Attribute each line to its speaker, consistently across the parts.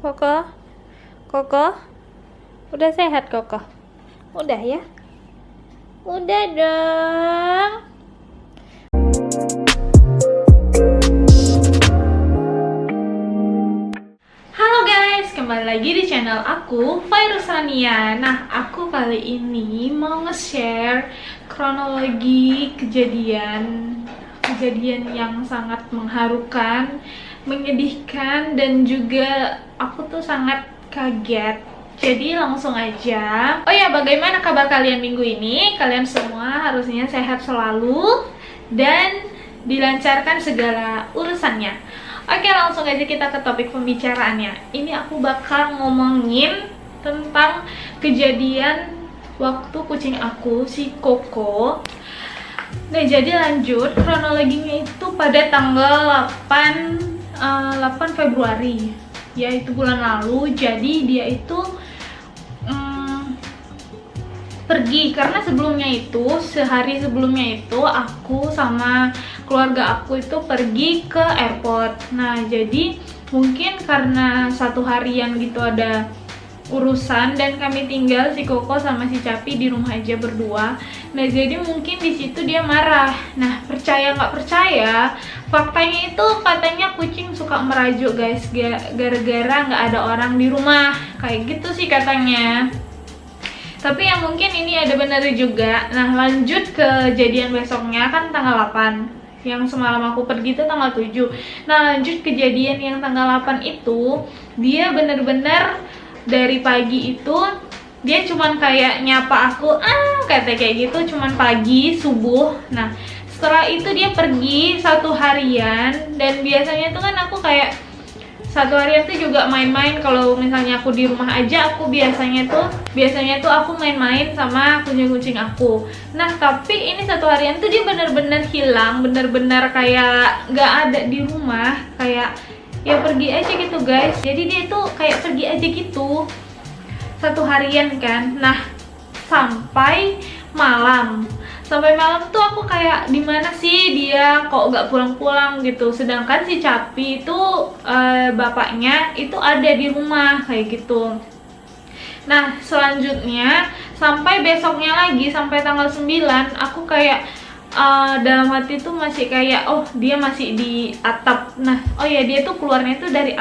Speaker 1: Koko, Koko, udah sehat Koko? Udah ya? Udah dong. Halo guys, kembali lagi di channel aku, Fairusania. Nah, aku kali ini mau nge-share kronologi kejadian yang sangat mengharukan, menyedihkan, dan juga aku tuh sangat kaget. Jadi langsung aja. Oh ya, bagaimana kabar kalian minggu ini? Kalian semua harusnya sehat selalu dan dilancarkan segala urusannya. Oke, langsung aja kita ke topik pembicaraannya. Ini aku bakal ngomongin tentang kejadian waktu kucing aku, si Koko. Nah, jadi lanjut kronologinya itu pada tanggal 8 Februari, yaitu bulan lalu. Jadi dia itu pergi karena sebelumnya itu, sehari sebelumnya itu aku sama keluarga aku itu pergi ke airport. Nah, jadi mungkin karena satu harian gitu ada urusan dan kami tinggal si Koko sama si Capi di rumah aja berdua. Nah, jadi mungkin di situ dia marah. Nah, percaya nggak percaya, faktanya itu katanya kucing suka merajuk guys, gara-gara nggak ada orang di rumah, kayak gitu sih katanya. Tapi yang mungkin ini ada benernya juga. Nah, lanjut ke kejadian besoknya kan tanggal 8. Yang semalam aku pergi itu tanggal 7. Nah, lanjut kejadian yang tanggal 8 itu, dia bener-bener dari pagi itu dia cuman kayak nyapa aku, kata kayak gitu, cuman pagi subuh. Nah, setelah itu dia pergi satu harian, dan biasanya tuh kan aku kayak satu harian tuh juga main-main. Kalau misalnya aku di rumah aja, aku biasanya tuh aku main-main sama kucing-kucing aku. Nah, tapi ini satu harian tuh dia bener-bener hilang, bener-bener kayak nggak ada di rumah, kayak ya pergi aja gitu guys. Jadi dia tuh kayak pergi aja gitu satu harian kan. Nah, sampai malam tuh aku kayak di mana sih dia kok nggak pulang-pulang gitu. Sedangkan si Capi itu bapaknya itu ada di rumah kayak gitu. Nah, selanjutnya sampai besoknya lagi, sampai tanggal 9, aku kayak dalam hati tuh masih kayak, oh dia masih di atap. Nah, oh ya, dia tuh keluarnya tuh dari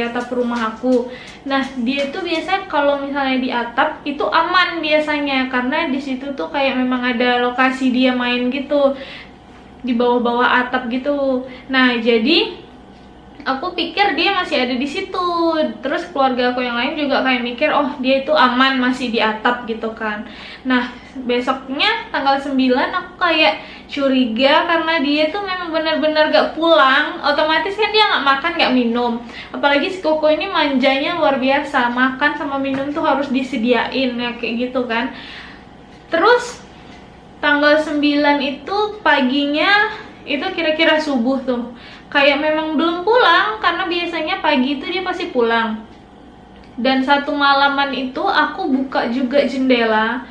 Speaker 1: atap rumah aku. Nah, dia tuh biasanya kalau misalnya di atap itu aman biasanya, karena di situ tuh kayak memang ada lokasi dia main gitu, di bawah-bawah atap gitu. Nah, jadi aku pikir dia masih ada di situ. Terus keluarga aku yang lain juga kayak mikir, oh dia itu aman masih di atap gitu kan. Nah, besoknya tanggal 9 aku kayak curiga karena dia tuh memang benar-benar gak pulang. Otomatis kan dia gak makan, gak minum. Apalagi si Koko ini manjanya luar biasa, makan sama minum tuh harus disediain ya, kayak gitu kan. Terus tanggal 9 itu paginya, itu kira-kira subuh tuh, kayak memang belum pulang, karena biasanya pagi itu dia pasti pulang. Dan satu malaman itu aku buka juga jendela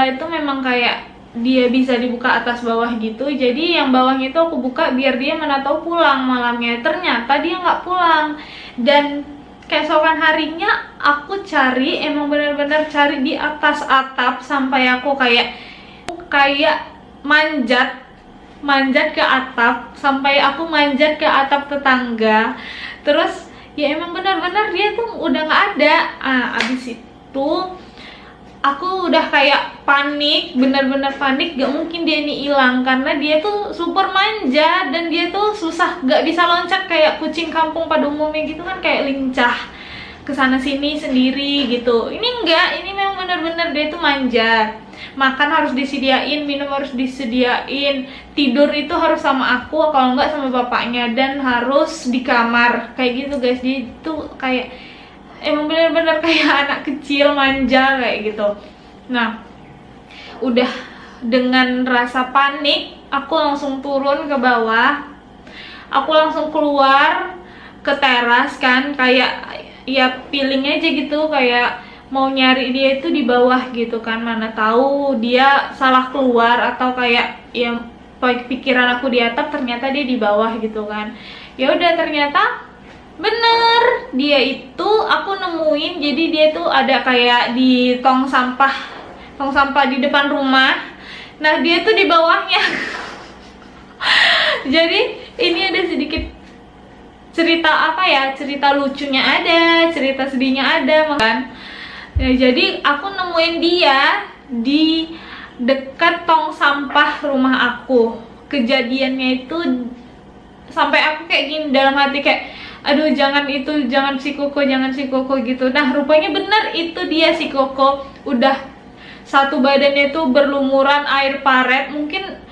Speaker 1: itu memang kayak dia bisa dibuka atas bawah gitu. Jadi yang bawahnya itu aku buka biar dia mana tahu pulang malamnya. Ternyata dia nggak pulang. Dan keesokan harinya aku cari, emang benar-benar cari di atas atap, sampai aku kayak manjat ke atap, sampai aku manjat ke atap tetangga. Terus ya emang benar-benar dia tuh udah nggak ada. Abis itu aku udah kayak panik, benar-benar panik, gak mungkin dia ini hilang, karena dia tuh super manja dan dia tuh susah, gak bisa loncat kayak kucing kampung pada umumnya gitu kan, kayak lincah kesana sini sendiri gitu. Ini enggak, ini memang benar-benar dia tuh manja. Makan harus disediain, minum harus disediain, tidur itu harus sama aku, kalau enggak sama bapaknya, dan harus di kamar kayak gitu guys. Dia tuh kayak emang bener-bener kayak anak kecil manja kayak gitu. Nah, udah dengan rasa panik, aku langsung turun ke bawah. Aku langsung keluar ke teras kan, kayak ya feeling aja gitu, kayak mau nyari dia itu di bawah gitu kan. Mana tahu dia salah keluar, atau kayak ya pikiran aku di atap, ternyata dia di bawah gitu kan. Ya udah, ternyata Bener, dia itu aku nemuin, jadi dia tuh ada kayak di tong sampah di depan rumah. Nah dia tuh di bawahnya. Jadi ini ada sedikit cerita apa ya, cerita lucunya ada, cerita sedihnya ada kan. Nah, jadi aku nemuin dia di dekat tong sampah rumah aku. Kejadiannya itu sampai aku kayak gini dalam hati kayak, aduh jangan itu, jangan si Koko gitu. Nah rupanya bener itu dia si Koko, udah satu badannya tuh berlumuran air paret. Mungkin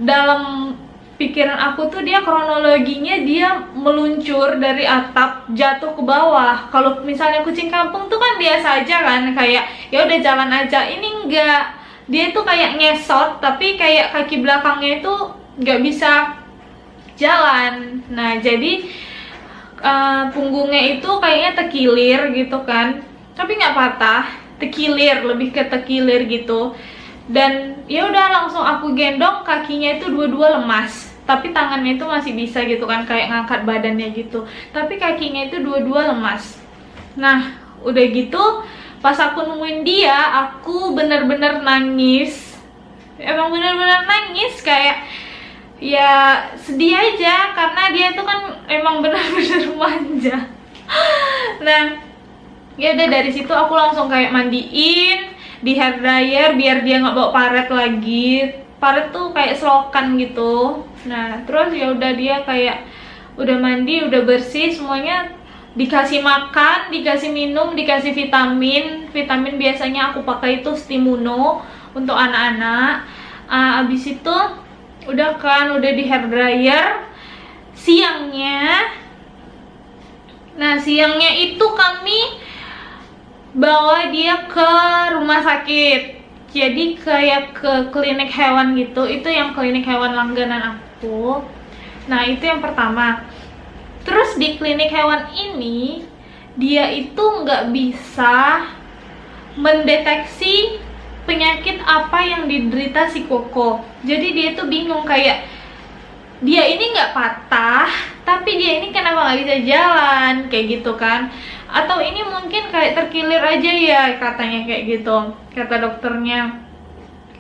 Speaker 1: dalam pikiran aku tuh dia kronologinya dia meluncur dari atap jatuh ke bawah. Kalau misalnya kucing kampung tuh kan biasa aja kan, kayak ya udah jalan aja. Ini enggak, dia tuh kayak ngesot tapi kayak kaki belakangnya itu nggak bisa jalan. Nah jadi punggungnya itu kayaknya tekilir gitu kan, tapi nggak patah, tekilir, lebih ke tekilir gitu. Dan ya udah langsung aku gendong, kakinya itu dua-dua lemas, tapi tangannya itu masih bisa gitu kan, kayak ngangkat badannya gitu, tapi kakinya itu dua-dua lemas. Nah udah gitu pas aku nemuin dia, aku bener-bener nangis, emang bener-bener nangis, kayak ya sedih aja karena dia tuh kan emang benar-benar manja. Nah ya udah dari situ aku langsung kayak mandiin di hair dryer biar dia nggak bawa paret lagi. Paret tuh kayak selokan gitu. Nah terus ya udah dia kayak udah mandi, udah bersih semuanya, dikasih makan, dikasih minum, dikasih vitamin. Vitamin biasanya aku pakai itu Stimuno untuk anak-anak. Abis itu udah kan, udah di hair dryer siangnya. Nah siangnya itu kami bawa dia ke rumah sakit, jadi kayak ke klinik hewan gitu. Itu yang klinik hewan langganan aku. Nah itu yang pertama. Terus di klinik hewan ini dia itu nggak bisa mendeteksi penyakit apa yang diderita si Koko. Jadi dia tuh bingung, kayak dia ini nggak patah tapi dia ini kenapa nggak bisa jalan, kayak gitu kan. Atau ini mungkin kayak terkilir aja ya, katanya kayak gitu, kata dokternya.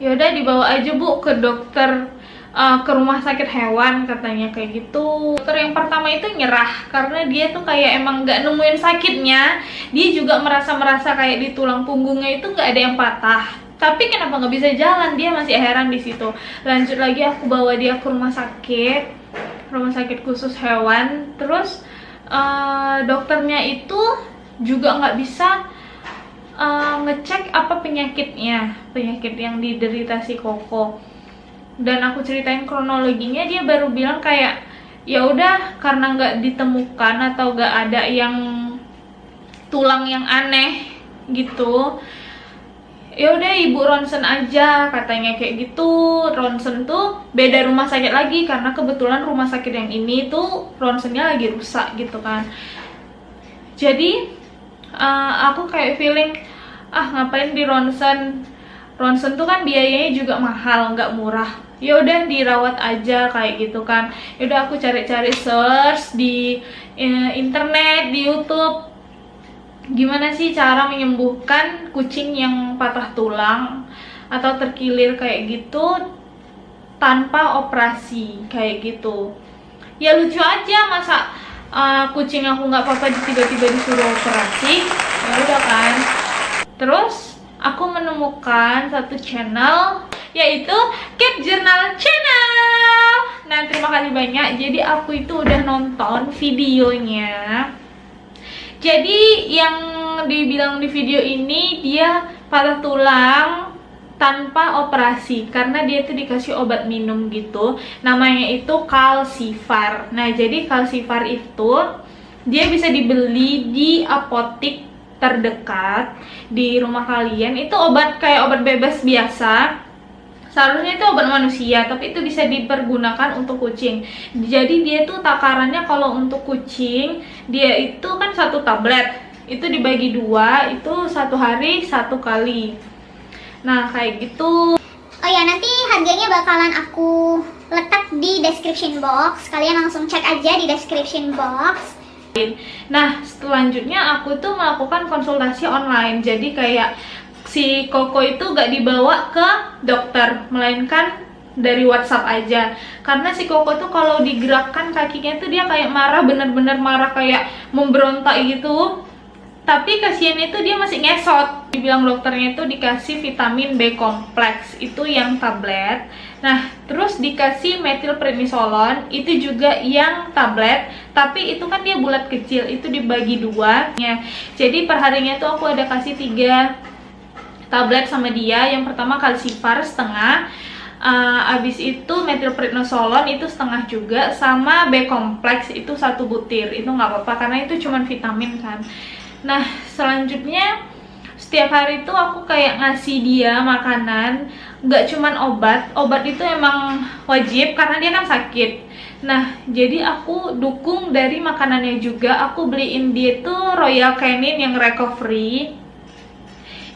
Speaker 1: Yaudah dibawa aja bu ke dokter, ke rumah sakit hewan, katanya kayak gitu. Dokter yang pertama itu nyerah karena dia tuh kayak emang nggak nemuin sakitnya. Dia juga merasa kayak di tulang punggungnya itu nggak ada yang patah, tapi kenapa nggak bisa jalan, dia masih heran di situ. Lanjut lagi aku bawa dia ke rumah sakit khusus hewan. Terus dokternya itu juga nggak bisa ngecek apa penyakit yang diderita si Koko. Dan aku ceritain kronologinya, dia baru bilang kayak ya udah karena nggak ditemukan atau nggak ada yang tulang yang aneh gitu, ya udah ibu ronsen aja, katanya kayak gitu. Ronsen tuh beda rumah sakit lagi karena kebetulan rumah sakit yang ini tuh ronsennya lagi rusak gitu kan. Jadi aku kayak feeling ngapain di ronsen tuh kan biayanya juga mahal, nggak murah. Ya udah dirawat aja kayak gitu kan. Ya udah aku cari-cari search di internet, di YouTube, gimana sih cara menyembuhkan kucing yang patah tulang atau terkilir kayak gitu tanpa operasi kayak gitu. Ya lucu aja, masa kucing aku nggak apa-apa tiba-tiba disuruh operasi. Ya udah kan. Terus aku menemukan satu channel, yaitu Cat Journal Channel. Nah terima kasih banyak. Jadi aku itu udah nonton videonya. Jadi yang dibilang di video ini dia patah tulang tanpa operasi karena dia tuh dikasih obat minum gitu, namanya itu Calcivar. Nah jadi Calcivar itu dia bisa dibeli di apotik terdekat di rumah kalian. Itu obat kayak obat bebas biasa, seharusnya itu obat manusia, tapi itu bisa dipergunakan untuk kucing. Jadi dia tuh takarannya kalau untuk kucing dia itu kan 1 tablet, itu dibagi 2, itu 1 hari 1 kali. Nah kayak gitu.
Speaker 2: Oh ya, nanti harganya bakalan aku letak di description box. Kalian langsung cek aja di description box.
Speaker 1: Nah, selanjutnya aku tuh melakukan konsultasi online. Jadi kayak si Koko itu gak dibawa ke dokter, melainkan dari WhatsApp aja. Karena si Koko tuh kalau digerakkan kakinya tuh dia kayak marah, bener-bener marah, kayak memberontak gitu. Tapi kasihan itu dia masih ngesot. Dibilang dokternya itu dikasih vitamin B kompleks, itu yang tablet. Nah, terus dikasih metilprednisolon, itu juga yang tablet. Tapi itu kan dia bulat kecil, itu dibagi dua. Ya, jadi perharinya tuh aku ada kasih 3 tablet sama dia. Yang pertama kalsivar setengah. Abis itu metilprednisolon itu setengah juga, sama B kompleks itu 1 butir. Itu nggak apa-apa karena itu cuma vitamin kan. Nah, selanjutnya setiap hari itu aku kayak ngasih dia makanan, nggak cuman obat itu emang wajib karena dia kan sakit. Nah, jadi aku dukung dari makanannya juga. Aku beliin dia tuh Royal Canin yang recovery,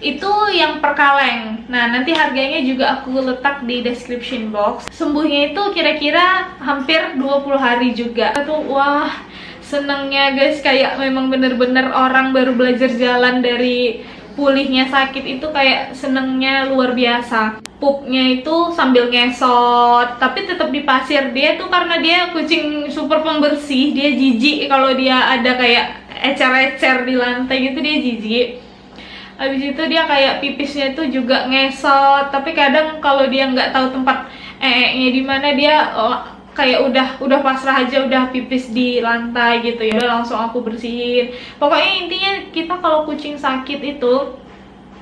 Speaker 1: itu yang per kaleng. Nah, nanti harganya juga aku letak di description box. Sembuhnya itu kira-kira hampir 20 hari juga. Itu wah, senengnya guys, kayak memang bener-bener orang baru belajar jalan dari pulihnya sakit itu kayak senengnya luar biasa. Pupnya itu sambil ngesot, tapi tetap di pasir. Dia tuh karena dia kucing super pembersih, dia jijik kalau dia ada kayak ecer-ecer di lantai gitu, dia jijik. Habis itu dia kayak pipisnya itu juga ngesot, tapi kadang kalau dia nggak tahu tempat nya di mana dia kayak udah pasrah aja, udah pipis di lantai gitu ya. Udah langsung aku bersihin. Pokoknya intinya kita kalau kucing sakit itu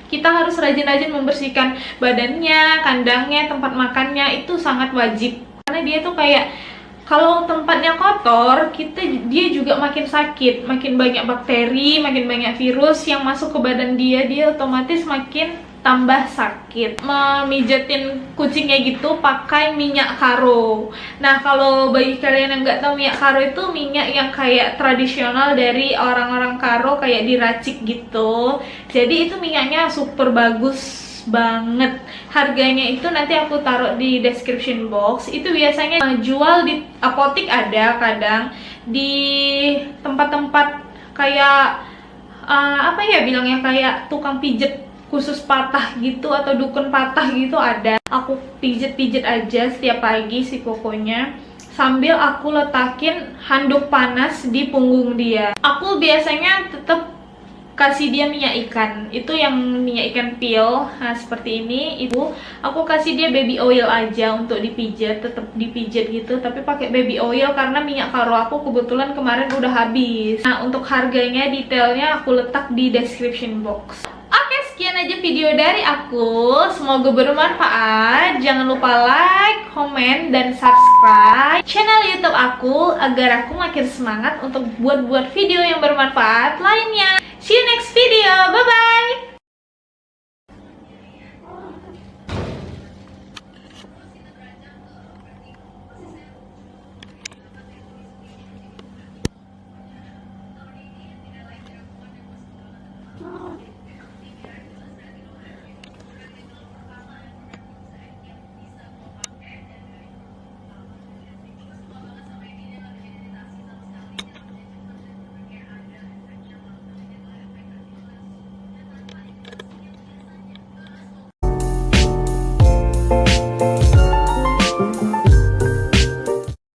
Speaker 1: kita harus rajin-rajin membersihkan badannya, kandangnya, tempat makannya, itu sangat wajib. Karena dia tuh kayak kalau tempatnya kotor, dia juga makin sakit, makin banyak bakteri, makin banyak virus yang masuk ke badan dia otomatis makin tambah sakit. Memijetin kucingnya gitu pakai minyak karo. Nah, kalau bagi kalian yang nggak tahu, minyak karo itu minyak yang kayak tradisional dari orang-orang Karo, kayak diracik gitu. Jadi itu minyaknya super bagus banget. Harganya itu nanti aku taruh di description box. Itu biasanya jual di apotik, ada kadang di tempat-tempat kayak apa ya bilangnya, kayak tukang pijet khusus patah gitu atau dukun patah gitu ada. Aku pijet-pijet aja setiap pagi si Kokonya, sambil aku letakin handuk panas di punggung dia. Aku biasanya tetap kasih dia minyak ikan, itu yang minyak ikan peel. Nah, seperti ini. Itu aku kasih dia baby oil aja untuk dipijat, tetap dipijat gitu, tapi pakai baby oil karena minyak karo aku kebetulan kemarin udah habis. Nah, untuk harganya, detailnya aku letak di description box. Oke, sekian aja video dari aku. Semoga bermanfaat. Jangan lupa like, komen, dan subscribe channel YouTube aku agar aku makin semangat untuk buat video yang bermanfaat lainnya. See you next video. Bye-bye.